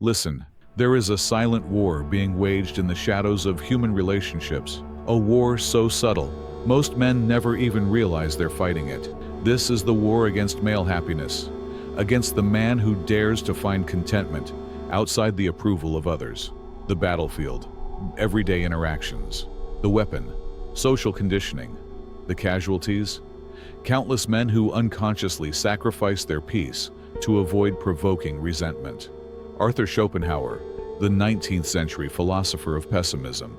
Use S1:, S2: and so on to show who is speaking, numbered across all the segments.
S1: Listen, there is a silent war being waged in the shadows of human relationships, a war so subtle, most men never even realize they're fighting it. This is the war against male happiness, against the man who dares to find contentment outside the approval of others. The battlefield, everyday interactions, the weapon, social conditioning, the casualties, countless men who unconsciously sacrifice their peace to avoid provoking resentment. Arthur Schopenhauer, the 19th century philosopher of pessimism,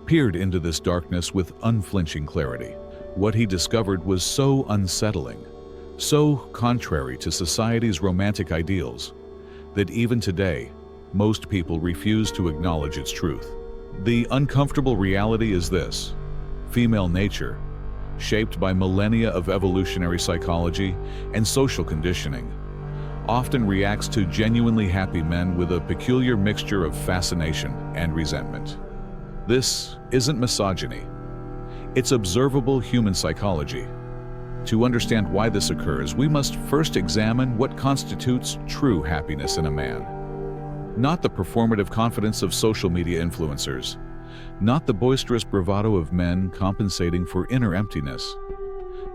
S1: peered into this darkness with unflinching clarity. What he discovered was so unsettling, so contrary to society's romantic ideals, that even today, most people refuse to acknowledge its truth. The uncomfortable reality is this: female nature, shaped by millennia of evolutionary psychology and social conditioning, often reacts to genuinely happy men with a peculiar mixture of fascination and resentment. This isn't misogyny. It's observable human psychology. To understand why this occurs, we must first examine what constitutes true happiness in a man. Not the performative confidence of social media influencers, not the boisterous bravado of men compensating for inner emptiness,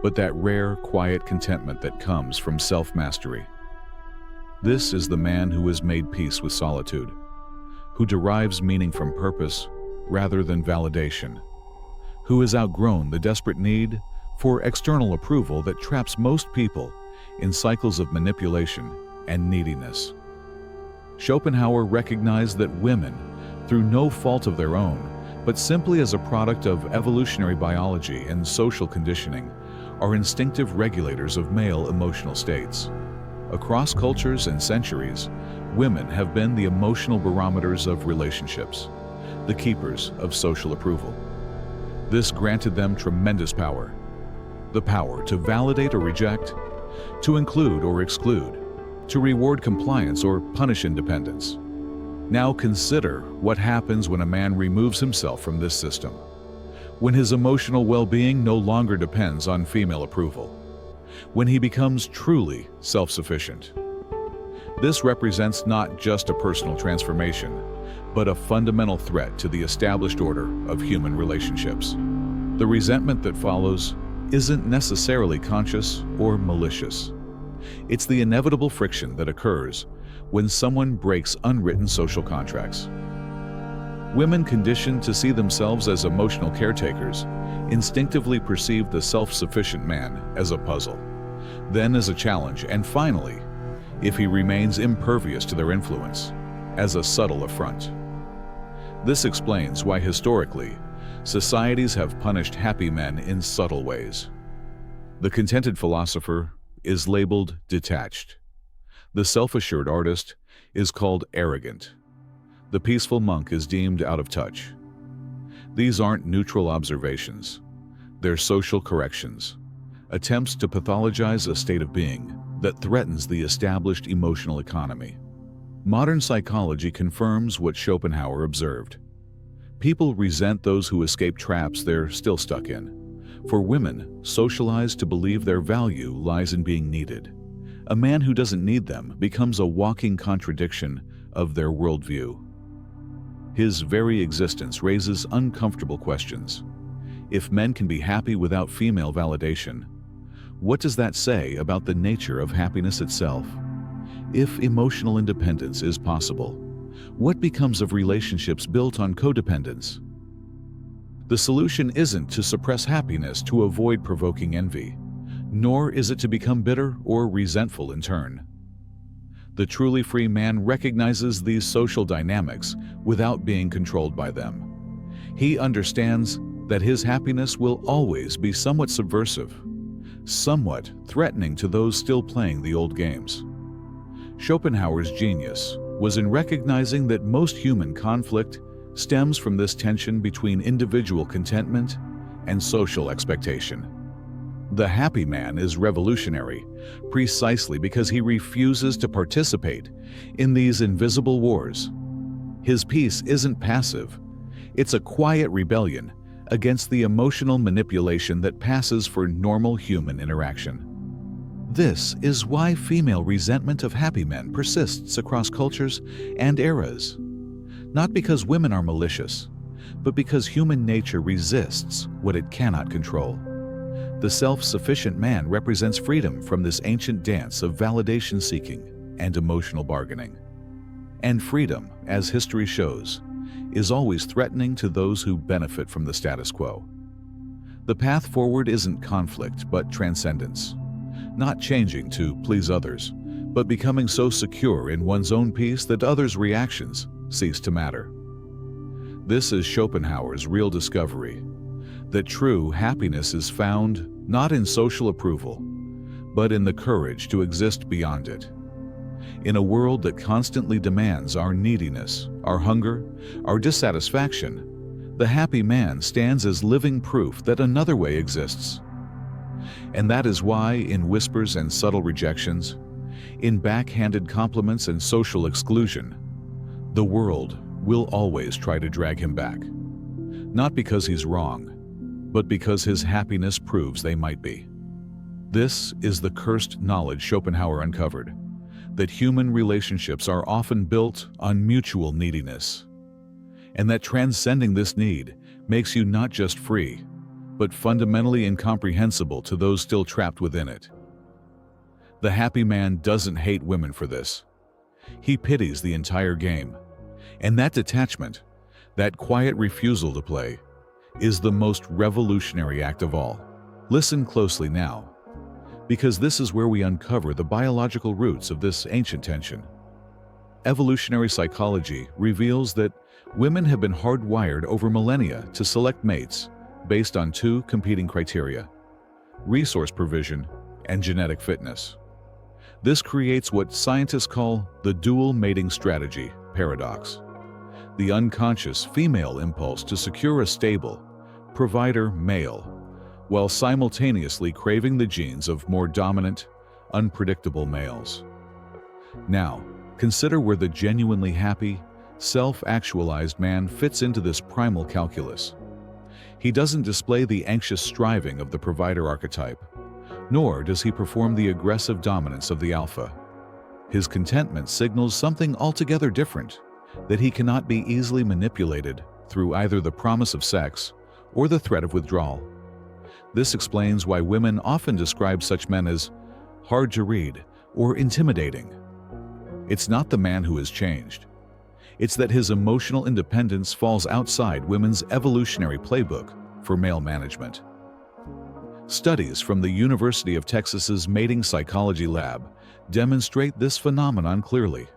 S1: but that rare, quiet contentment that comes from self-mastery. This is the man who has made peace with solitude, who derives meaning from purpose rather than validation, who has outgrown the desperate need for external approval that traps most people in cycles of manipulation and neediness. Schopenhauer recognized that women, through no fault of their own, but simply as a product of evolutionary biology and social conditioning, are instinctive regulators of male emotional states. Across cultures and centuries, women have been the emotional barometers of relationships, the keepers of social approval. This granted them tremendous power. The power to validate or reject, to include or exclude, to reward compliance or punish independence. Now consider what happens when a man removes himself from this system, when his emotional well-being no longer depends on female approval, when he becomes truly self-sufficient. This represents not just a personal transformation, but a fundamental threat to the established order of human relationships. The resentment that follows isn't necessarily conscious or malicious. It's the inevitable friction that occurs when someone breaks unwritten social contracts. Women conditioned to see themselves as emotional caretakers instinctively perceive the self-sufficient man as a puzzle, then as a challenge, and finally, if he remains impervious to their influence, as a subtle affront. This explains why historically, societies have punished happy men in subtle ways. The contented philosopher is labeled detached. The self-assured artist is called arrogant. The peaceful monk is deemed out of touch. These aren't neutral observations. They're social corrections, attempts to pathologize a state of being that threatens the established emotional economy. Modern psychology confirms what Schopenhauer observed. People resent those who escape traps they're still stuck in. For women, socialized to believe their value lies in being needed. A man who doesn't need them becomes a walking contradiction of their worldview. His very existence raises uncomfortable questions. If men can be happy without female validation, what does that say about the nature of happiness itself? If emotional independence is possible, what becomes of relationships built on codependence? The solution isn't to suppress happiness to avoid provoking envy, nor is it to become bitter or resentful in turn. The truly free man recognizes these social dynamics without being controlled by them. He understands that his happiness will always be somewhat subversive, somewhat threatening to those still playing the old games. Schopenhauer's genius was in recognizing that most human conflict stems from this tension between individual contentment and social expectation. The happy man is revolutionary precisely because he refuses to participate in these invisible wars. His peace isn't passive. It's a quiet rebellion against the emotional manipulation that passes for normal human interaction. This is why female resentment of happy men persists across cultures and eras. Not because women are malicious, but because human nature resists what it cannot control. The self-sufficient man represents freedom from this ancient dance of validation-seeking and emotional bargaining. And freedom, as history shows, is always threatening to those who benefit from the status quo. The path forward isn't conflict, but transcendence. Not changing to please others, but becoming so secure in one's own peace that others' reactions cease to matter. This is Schopenhauer's real discovery, that true happiness is found not in social approval, but in the courage to exist beyond it. In a world that constantly demands our neediness, our hunger, our dissatisfaction, the happy man stands as living proof that another way exists. And that is why, in whispers and subtle rejections, in backhanded compliments and social exclusion, the world will always try to drag him back. Not because he's wrong, but because his happiness proves they might be. This is the cursed knowledge Schopenhauer uncovered, that human relationships are often built on mutual neediness, and that transcending this need makes you not just free, but fundamentally incomprehensible to those still trapped within it. The happy man doesn't hate women for this. He pities the entire game. And that detachment, that quiet refusal to play, is the most revolutionary act of all. Listen closely now, because this is where we uncover the biological roots of this ancient tension. Evolutionary psychology reveals that women have been hardwired over millennia to select mates based on two competing criteria: resource provision and genetic fitness. This creates what scientists call the dual mating strategy paradox, the unconscious female impulse to secure a stable, provider male, while simultaneously craving the genes of more dominant, unpredictable males. Now, consider where the genuinely happy, self-actualized man fits into this primal calculus. He doesn't display the anxious striving of the provider archetype, nor does he perform the aggressive dominance of the alpha. His contentment signals something altogether different, that he cannot be easily manipulated through either the promise of sex or the threat of withdrawal. This explains why women often describe such men as hard to read or intimidating. It's not the man who has changed. It's that his emotional independence falls outside women's evolutionary playbook for male management. Studies from the University of Texas's mating psychology lab demonstrate this phenomenon clearly.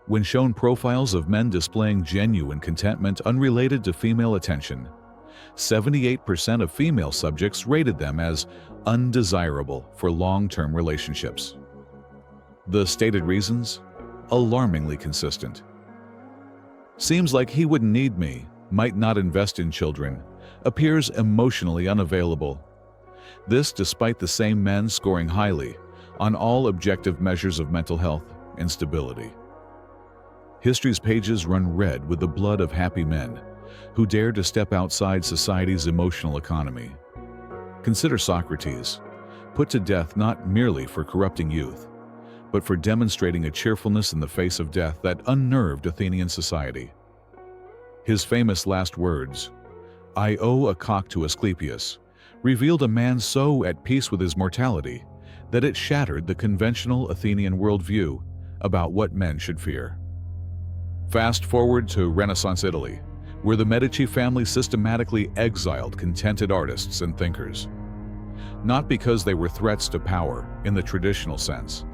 S1: When shown profiles of men displaying genuine contentment unrelated to female attention, 78% of female subjects rated them as undesirable for long-term relationships. The stated reasons? Alarmingly consistent. Seems like he wouldn't need me, might not invest in children, appears emotionally unavailable. This despite the same men scoring highly on all objective measures of mental health and stability. History's pages run red with the blood of happy men who dare to step outside society's emotional economy. Consider Socrates, put to death not merely for corrupting youth, but for demonstrating a cheerfulness in the face of death that unnerved Athenian society. His famous last words, "I owe a cock to Asclepius," revealed a man so at peace with his mortality that it shattered the conventional Athenian worldview about what men should fear. Fast forward to Renaissance Italy, where the Medici family systematically exiled contented artists and thinkers. Not because they were threats to power in the traditional sense,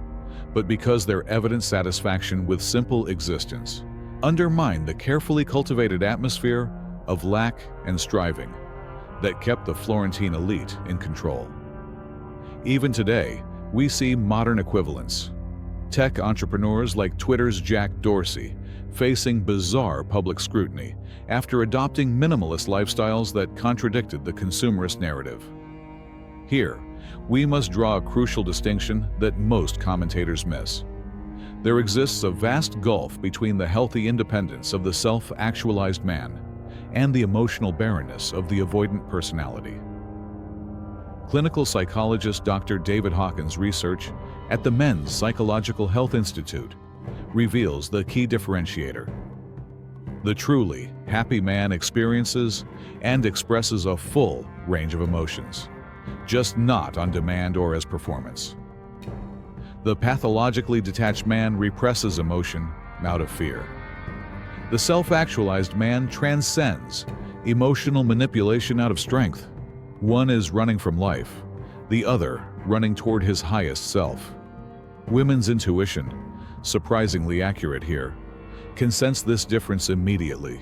S1: but because their evident satisfaction with simple existence undermined the carefully cultivated atmosphere of lack and striving that kept the Florentine elite in control. Even today, we see modern equivalents. Tech entrepreneurs like Twitter's Jack Dorsey facing bizarre public scrutiny after adopting minimalist lifestyles that contradicted the consumerist narrative. Here, we must draw a crucial distinction that most commentators miss. There exists a vast gulf between the healthy independence of the self-actualized man and the emotional barrenness of the avoidant personality. Clinical psychologist Dr. David Hawkins' research at the Men's Psychological Health Institute reveals the key differentiator. The truly happy man experiences and expresses a full range of emotions, just not on demand or as performance. The pathologically detached man represses emotion out of fear. The self-actualized man transcends emotional manipulation out of strength. One is running from life, the other running toward his highest self. Women's intuition, surprisingly accurate here, can sense this difference immediately.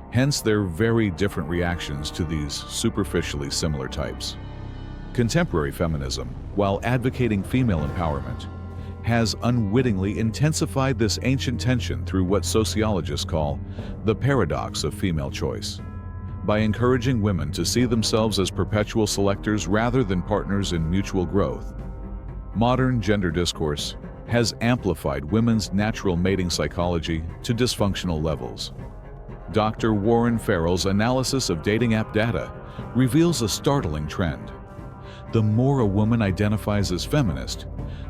S1: Hence their very different reactions to these superficially similar types. Contemporary feminism, while advocating female empowerment, has unwittingly intensified this ancient tension through what sociologists call the paradox of female choice. By encouraging women to see themselves as perpetual selectors rather than partners in mutual growth, modern gender discourse has amplified women's natural mating psychology to dysfunctional levels. Dr. Warren Farrell's analysis of dating app data reveals a startling trend. The more a woman identifies as feminist,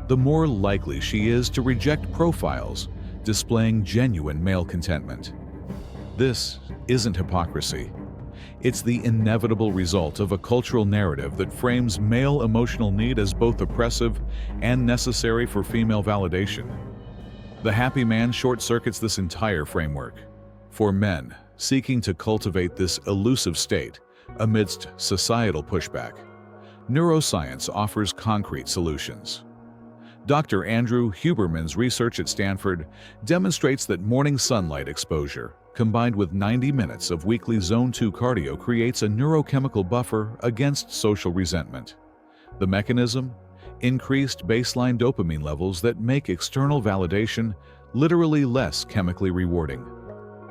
S1: the more likely she is to reject profiles displaying genuine male contentment. This isn't hypocrisy. It's the inevitable result of a cultural narrative that frames male emotional need as both oppressive and necessary for female validation. The happy man short-circuits this entire framework. For men seeking to cultivate this elusive state amidst societal pushback, neuroscience offers concrete solutions. Dr. Andrew Huberman's research at Stanford demonstrates that morning sunlight exposure combined with 90 minutes of weekly Zone 2 cardio creates a neurochemical buffer against social resentment. The mechanism? Increased baseline dopamine levels that make external validation literally less chemically rewarding.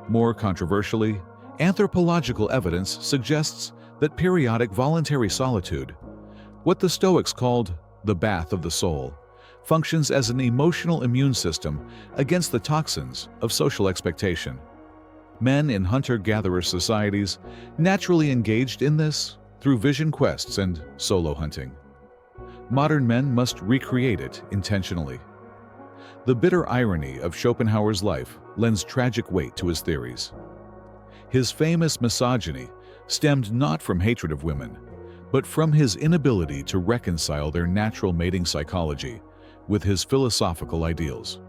S1: More controversially, anthropological evidence suggests that periodic voluntary solitude, what the Stoics called the bath of the soul, functions as an emotional immune system against the toxins of social expectation. Men in hunter-gatherer societies naturally engaged in this through vision quests and solo hunting. Modern men must recreate it intentionally. The bitter irony of Schopenhauer's life lends tragic weight to his theories. His famous misogyny stemmed not from hatred of women, but from his inability to reconcile their natural mating psychology with his philosophical ideals.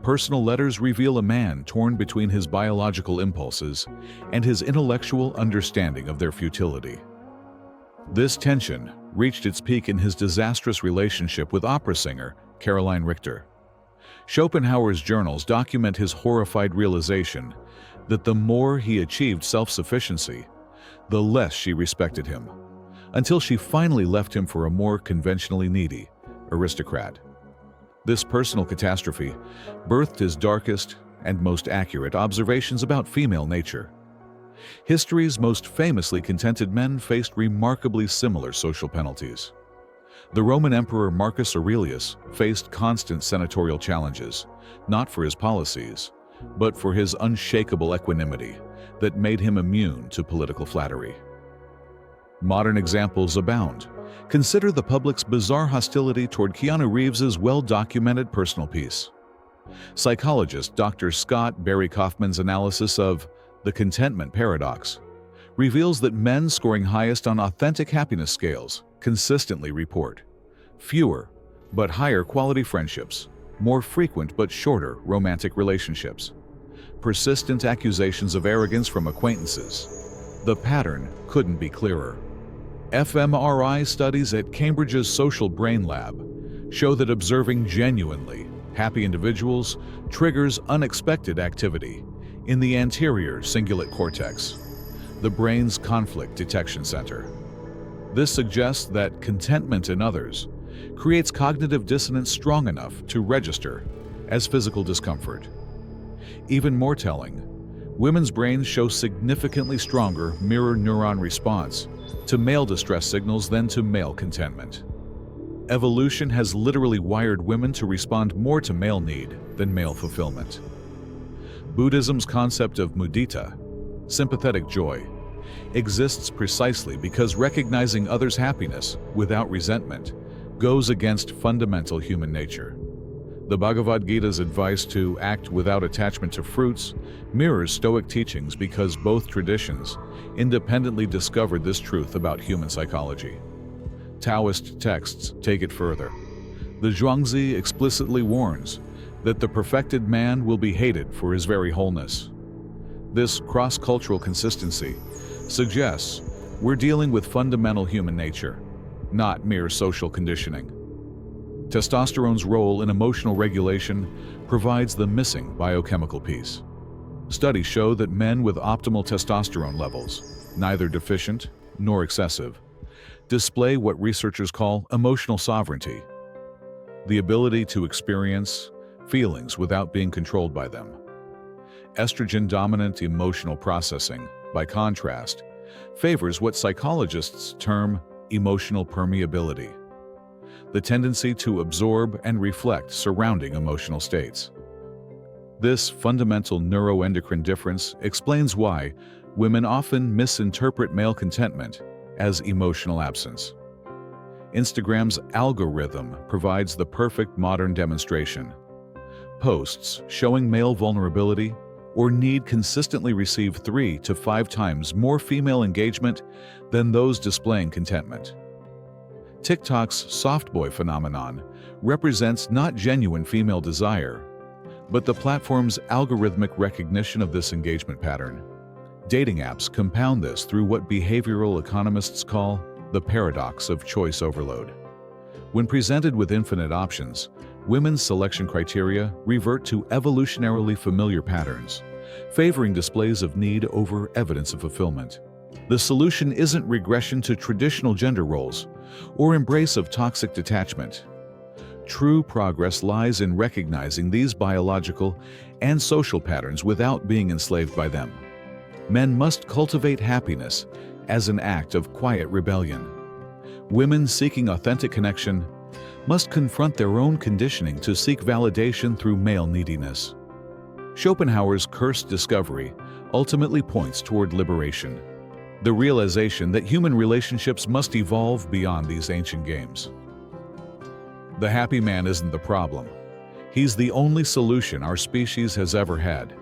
S1: Personal letters reveal a man torn between his biological impulses and his intellectual understanding of their futility. This tension reached its peak in his disastrous relationship with opera singer Caroline Richter. Schopenhauer's journals document his horrified realization that the more he achieved self-sufficiency, the less she respected him, until she finally left him for a more conventionally needy aristocrat. This personal catastrophe birthed his darkest and most accurate observations about female nature. History's most famously contented men faced remarkably similar social penalties. The Roman Emperor Marcus Aurelius faced constant senatorial challenges, not for his policies, but for his unshakable equanimity that made him immune to political flattery. Modern examples abound. Consider the public's bizarre hostility toward Keanu Reeves' well-documented personal peace. Psychologist Dr. Scott Barry Kaufman's analysis of the contentment paradox reveals that men scoring highest on authentic happiness scales consistently report fewer but higher quality friendships, more frequent but shorter romantic relationships, persistent accusations of arrogance from acquaintances. The pattern couldn't be clearer. fMRI studies at Cambridge's Social Brain Lab show that observing genuinely happy individuals triggers unexpected activity in the anterior cingulate cortex, the brain's conflict detection center. This suggests that contentment in others creates cognitive dissonance strong enough to register as physical discomfort. Even more telling, women's brains show significantly stronger mirror neuron response to male distress signals than to male contentment. Evolution has literally wired women to respond more to male need than male fulfillment. Buddhism's concept of mudita, sympathetic joy, exists precisely because recognizing others' happiness without resentment goes against fundamental human nature. The Bhagavad Gita's advice to act without attachment to fruits mirrors Stoic teachings because both traditions independently discovered this truth about human psychology. Taoist texts take it further. The Zhuangzi explicitly warns that the perfected man will be hated for his very wholeness. This cross-cultural consistency suggests we're dealing with fundamental human nature, not mere social conditioning. Testosterone's role in emotional regulation provides the missing biochemical piece. Studies show that men with optimal testosterone levels, neither deficient nor excessive, display what researchers call emotional sovereignty, the ability to experience feelings without being controlled by them. Estrogen-dominant emotional processing, by contrast, favors what psychologists term emotional permeability, the tendency to absorb and reflect surrounding emotional states. This fundamental neuroendocrine difference explains why women often misinterpret male contentment as emotional absence. Instagram's algorithm provides the perfect modern demonstration. Posts showing male vulnerability or need consistently receive 3 to 5 times more female engagement than those displaying contentment. TikTok's softboy phenomenon represents not genuine female desire, but the platform's algorithmic recognition of this engagement pattern. Dating apps compound this through what behavioral economists call the paradox of choice overload. When presented with infinite options, women's selection criteria revert to evolutionarily familiar patterns, favoring displays of need over evidence of fulfillment. The solution isn't regression to traditional gender roles or embrace of toxic detachment. True progress lies in recognizing these biological and social patterns without being enslaved by them. Men must cultivate happiness as an act of quiet rebellion. Women seeking authentic connection must confront their own conditioning to seek validation through male neediness. Schopenhauer's cursed discovery ultimately points toward liberation, the realization that human relationships must evolve beyond these ancient games. The happy man isn't the problem. He's the only solution our species has ever had.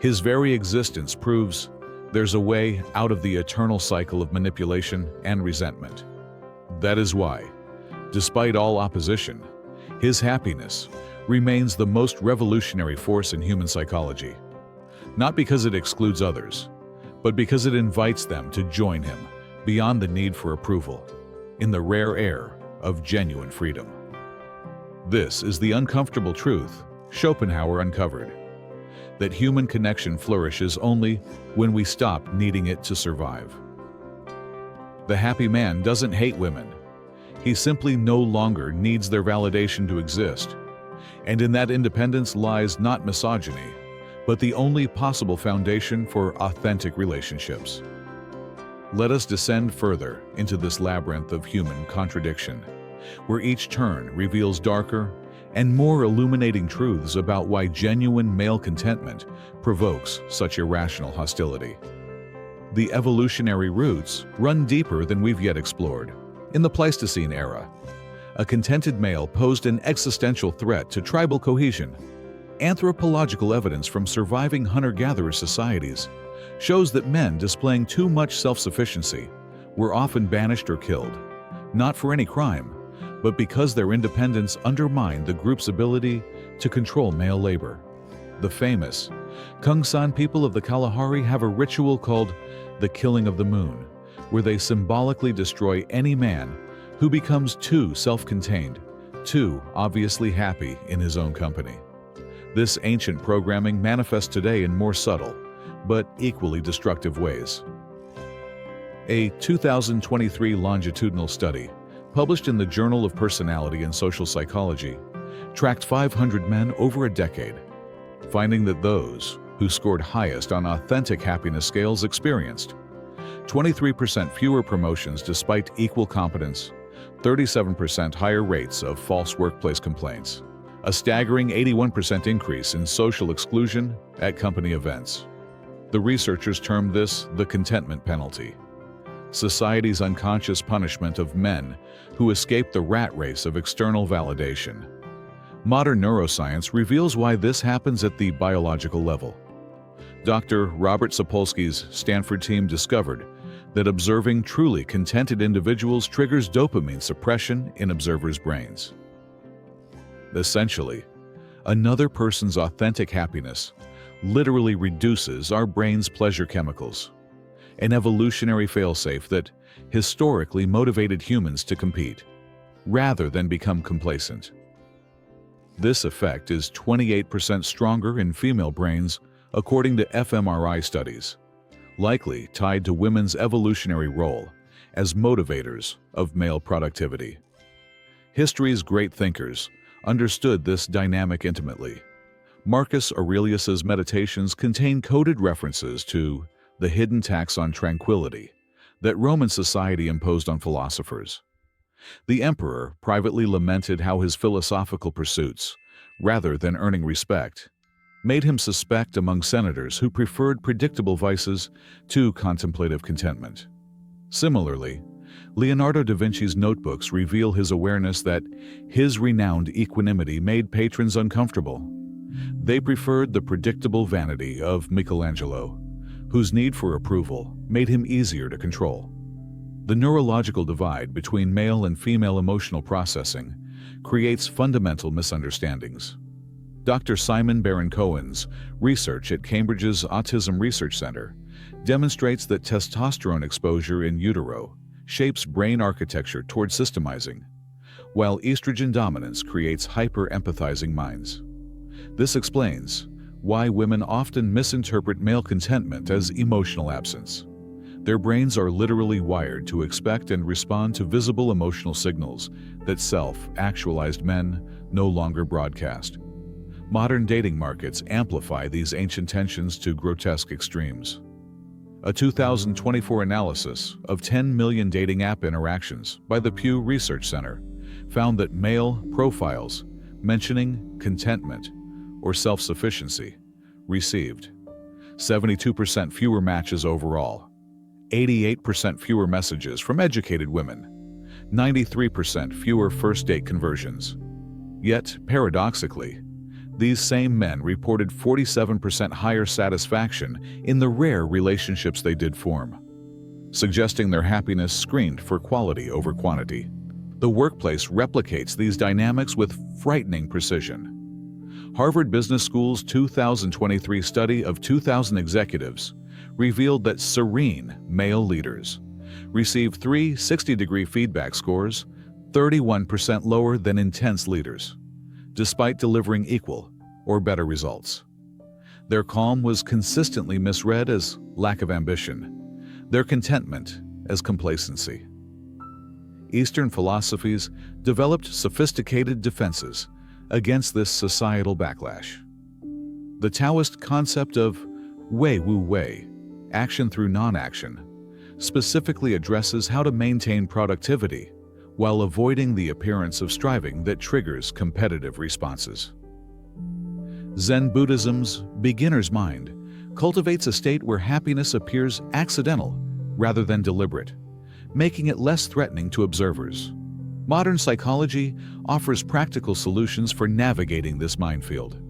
S1: His very existence proves there's a way out of the eternal cycle of manipulation and resentment. That is why, despite all opposition, his happiness remains the most revolutionary force in human psychology. Not because it excludes others, but because it invites them to join him beyond the need for approval, in the rare air of genuine freedom. This is the uncomfortable truth Schopenhauer uncovered, that human connection flourishes only when we stop needing it to survive. The happy man doesn't hate women. He simply no longer needs their validation to exist. And in that independence lies not misogyny, but the only possible foundation for authentic relationships. Let us descend further into this labyrinth of human contradiction, where each turn reveals darker and more illuminating truths about why genuine male contentment provokes such irrational hostility. The evolutionary roots run deeper than we've yet explored. In the Pleistocene era, a contented male posed an existential threat to tribal cohesion. Anthropological evidence from surviving hunter-gatherer societies shows that men displaying too much self-sufficiency were often banished or killed, not for any crime, but because their independence undermined the group's ability to control male labor. The famous Kungsan people of the Kalahari have a ritual called the Killing of the Moon, where they symbolically destroy any man who becomes too self-contained, too obviously happy in his own company. This ancient programming manifests today in more subtle, but equally destructive ways. A 2023 longitudinal study, published in the Journal of Personality and Social Psychology, tracked 500 men over a decade, finding that those who scored highest on authentic happiness scales experienced 23% fewer promotions despite equal competence, 37% higher rates of false workplace complaints, a staggering 81% increase in social exclusion at company events. The researchers termed this the contentment penalty, society's unconscious punishment of men who escape the rat race of external validation. Modern neuroscience reveals why this happens at the biological level. Dr. Robert Sapolsky's Stanford team discovered that observing truly contented individuals triggers dopamine suppression in observers' brains. Essentially, another person's authentic happiness literally reduces our brain's pleasure chemicals, an evolutionary failsafe that historically motivated humans to compete, rather than become complacent. This effect is 28% stronger in female brains, according to fMRI studies, likely tied to women's evolutionary role as motivators of male productivity. History's great thinkers understood this dynamic intimately. Marcus Aurelius's Meditations contain coded references to the hidden tax on tranquility that Roman society imposed on philosophers. The emperor privately lamented how his philosophical pursuits, rather than earning respect, made him suspect among senators who preferred predictable vices to contemplative contentment. Similarly, Leonardo da Vinci's notebooks reveal his awareness that his renowned equanimity made patrons uncomfortable. They preferred the predictable vanity of Michelangelo, whose need for approval made him easier to control. The neurological divide between male and female emotional processing creates fundamental misunderstandings. Dr. Simon Baron-Cohen's research at Cambridge's Autism Research Center demonstrates that testosterone exposure in utero shapes brain architecture toward systemizing, while estrogen dominance creates hyper-empathizing minds. This explains why women often misinterpret male contentment as emotional absence. Their brains are literally wired to expect and respond to visible emotional signals that self-actualized men no longer broadcast. Modern dating markets amplify these ancient tensions to grotesque extremes. A 2024 analysis of 10 million dating app interactions by the Pew Research Center found that male profiles mentioning contentment or self-sufficiency received 72% fewer matches overall, 88% fewer messages from educated women, 93% fewer first date conversions. Yet, paradoxically, these same men reported 47% higher satisfaction in the rare relationships they did form, suggesting their happiness screened for quality over quantity. The workplace replicates these dynamics with frightening precision. Harvard Business School's 2023 study of 2,000 executives revealed that serene male leaders receive 3 60-degree feedback scores 31% lower than intense leaders, despite delivering equal or better results. Their calm was consistently misread as lack of ambition, their contentment as complacency. Eastern philosophies developed sophisticated defenses against this societal backlash. The Taoist concept of wei wu wei, action through non-action, specifically addresses how to maintain productivity while avoiding the appearance of striving that triggers competitive responses. Zen Buddhism's beginner's mind cultivates a state where happiness appears accidental rather than deliberate, making it less threatening to observers. Modern psychology offers practical solutions for navigating this minefield.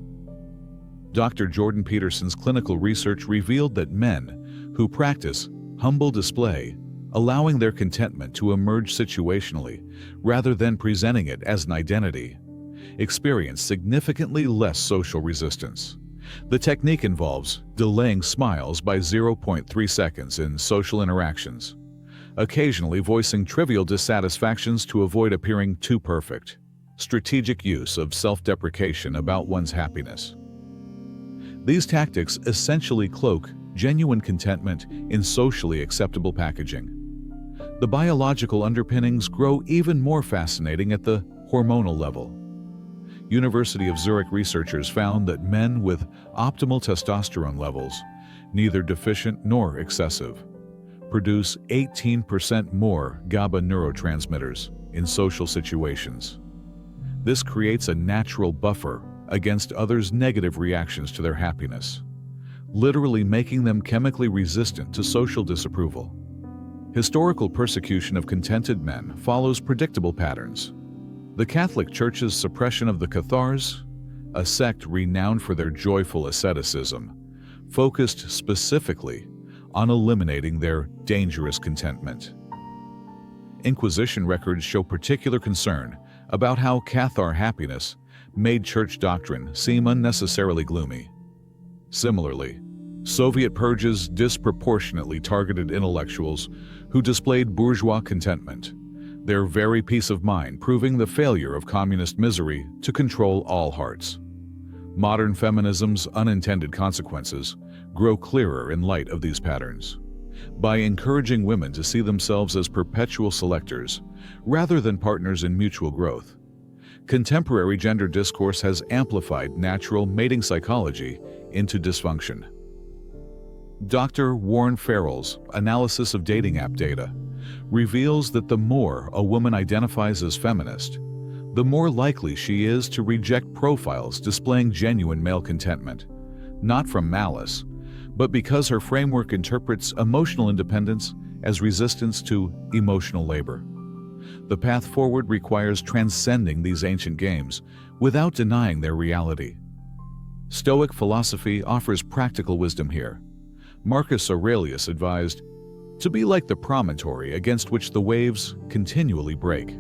S1: Dr. Jordan Peterson's clinical research revealed that men who practice humble display, allowing their contentment to emerge situationally rather than presenting it as an identity, experience significantly less social resistance. The technique involves delaying smiles by 0.3 seconds in social interactions, occasionally voicing trivial dissatisfactions to avoid appearing too perfect, strategic use of self-deprecation about one's happiness. These tactics essentially cloak genuine contentment in socially acceptable packaging. The biological underpinnings grow even more fascinating at the hormonal level. University of Zurich researchers found that men with optimal testosterone levels, neither deficient nor excessive, produce 18% more GABA neurotransmitters in social situations. This creates a natural buffer against others' negative reactions to their happiness, literally making them chemically resistant to social disapproval. Historical persecution of contented men follows predictable patterns. The Catholic Church's suppression of the Cathars, a sect renowned for their joyful asceticism, focused specifically on eliminating their dangerous contentment. Inquisition records show particular concern about how Cathar happiness made church doctrine seem unnecessarily gloomy. Similarly, Soviet purges disproportionately targeted intellectuals who displayed bourgeois contentment, their very peace of mind proving the failure of communist misery to control all hearts. Modern feminism's unintended consequences grow clearer in light of these patterns. By encouraging women to see themselves as perpetual selectors rather than partners in mutual growth, contemporary gender discourse has amplified natural mating psychology into dysfunction. Dr. Warren Farrell's analysis of dating app data reveals that the more a woman identifies as feminist, the more likely she is to reject profiles displaying genuine male contentment, not from malice, but because her framework interprets emotional independence as resistance to emotional labor. The path forward requires transcending these ancient games without denying their reality. Stoic philosophy offers practical wisdom here. Marcus Aurelius advised, "To be like the promontory against which the waves continually break."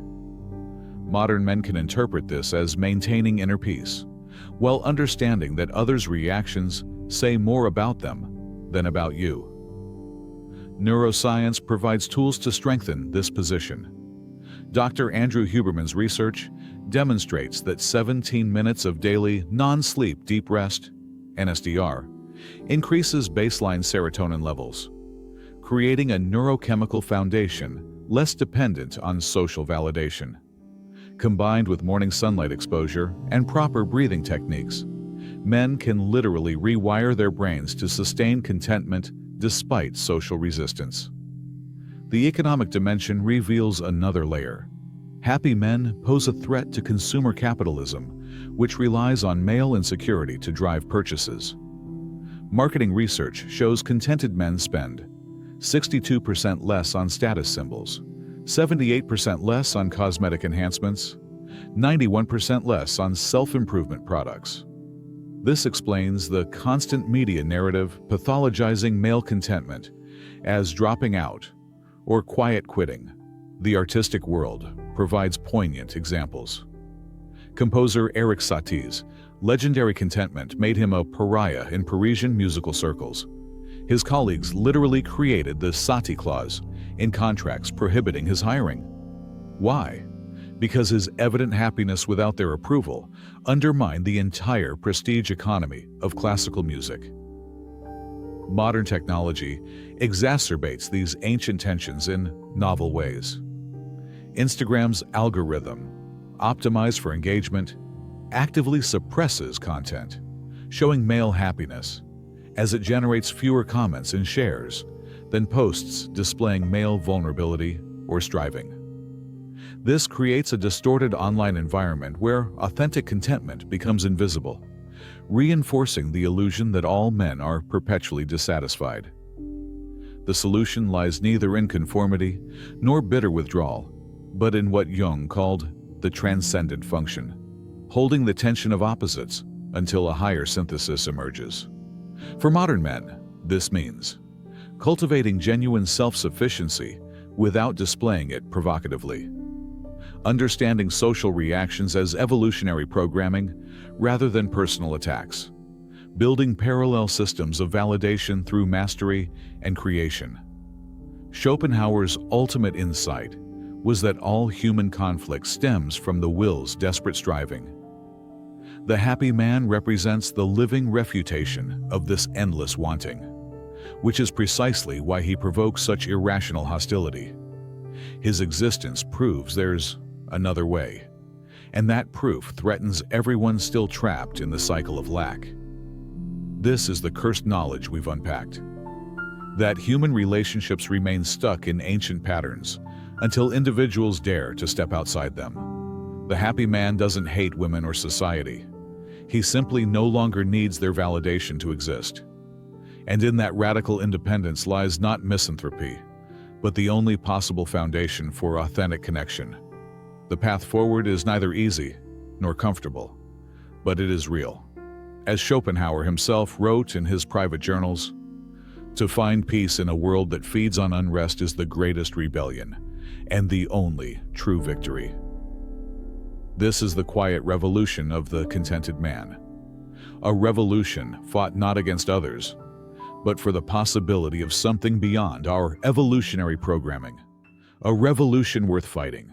S1: Modern men can interpret this as maintaining inner peace, while understanding that others' reactions say more about them than about you. Neuroscience provides tools to strengthen this position. Dr. Andrew Huberman's research demonstrates that 17 minutes of daily non-sleep deep rest, NSDR, increases baseline serotonin levels, creating a neurochemical foundation less dependent on social validation. Combined with morning sunlight exposure and proper breathing techniques, men can literally rewire their brains to sustain contentment despite social resistance. The economic dimension reveals another layer. Happy men pose a threat to consumer capitalism, which relies on male insecurity to drive purchases. Marketing research shows contented men spend 62% less on status symbols, 78% less on cosmetic enhancements, 91% less on self-improvement products. This explains the constant media narrative pathologizing male contentment as dropping out or quiet quitting. The artistic world provides poignant examples. Composer Eric Satie's legendary contentment made him a pariah in Parisian musical circles. His colleagues literally created the Satie clause in contracts prohibiting his hiring. Why? Because his evident happiness without their approval undermined the entire prestige economy of classical music. Modern technology exacerbates these ancient tensions in novel ways. Instagram's algorithm, optimized for engagement, actively suppresses content, showing male happiness, as it generates fewer comments and shares than posts displaying male vulnerability or striving. This creates a distorted online environment where authentic contentment becomes invisible, reinforcing the illusion that all men are perpetually dissatisfied. The solution lies neither in conformity nor bitter withdrawal, but in what Jung called the transcendent function, holding the tension of opposites until a higher synthesis emerges. For modern men, this means cultivating genuine self-sufficiency without displaying it provocatively, understanding social reactions as evolutionary programming rather than personal attacks, building parallel systems of validation through mastery and creation. Schopenhauer's ultimate insight was that all human conflict stems from the will's desperate striving. The happy man represents the living refutation of this endless wanting, which is precisely why he provokes such irrational hostility. His existence proves there's another way, and that proof threatens everyone still trapped in the cycle of lack. This is the cursed knowledge we've unpacked, that human relationships remain stuck in ancient patterns until individuals dare to step outside them. The happy man doesn't hate women or society. He simply no longer needs their validation to exist. And in that radical independence lies not misanthropy, but the only possible foundation for authentic connection. The path forward is neither easy nor comfortable, but it is real. As Schopenhauer himself wrote in his private journals, "To find peace in a world that feeds on unrest is the greatest rebellion, and the only true victory." This is the quiet revolution of the contented man. A revolution fought not against others, but for the possibility of something beyond our evolutionary programming. A revolution worth fighting.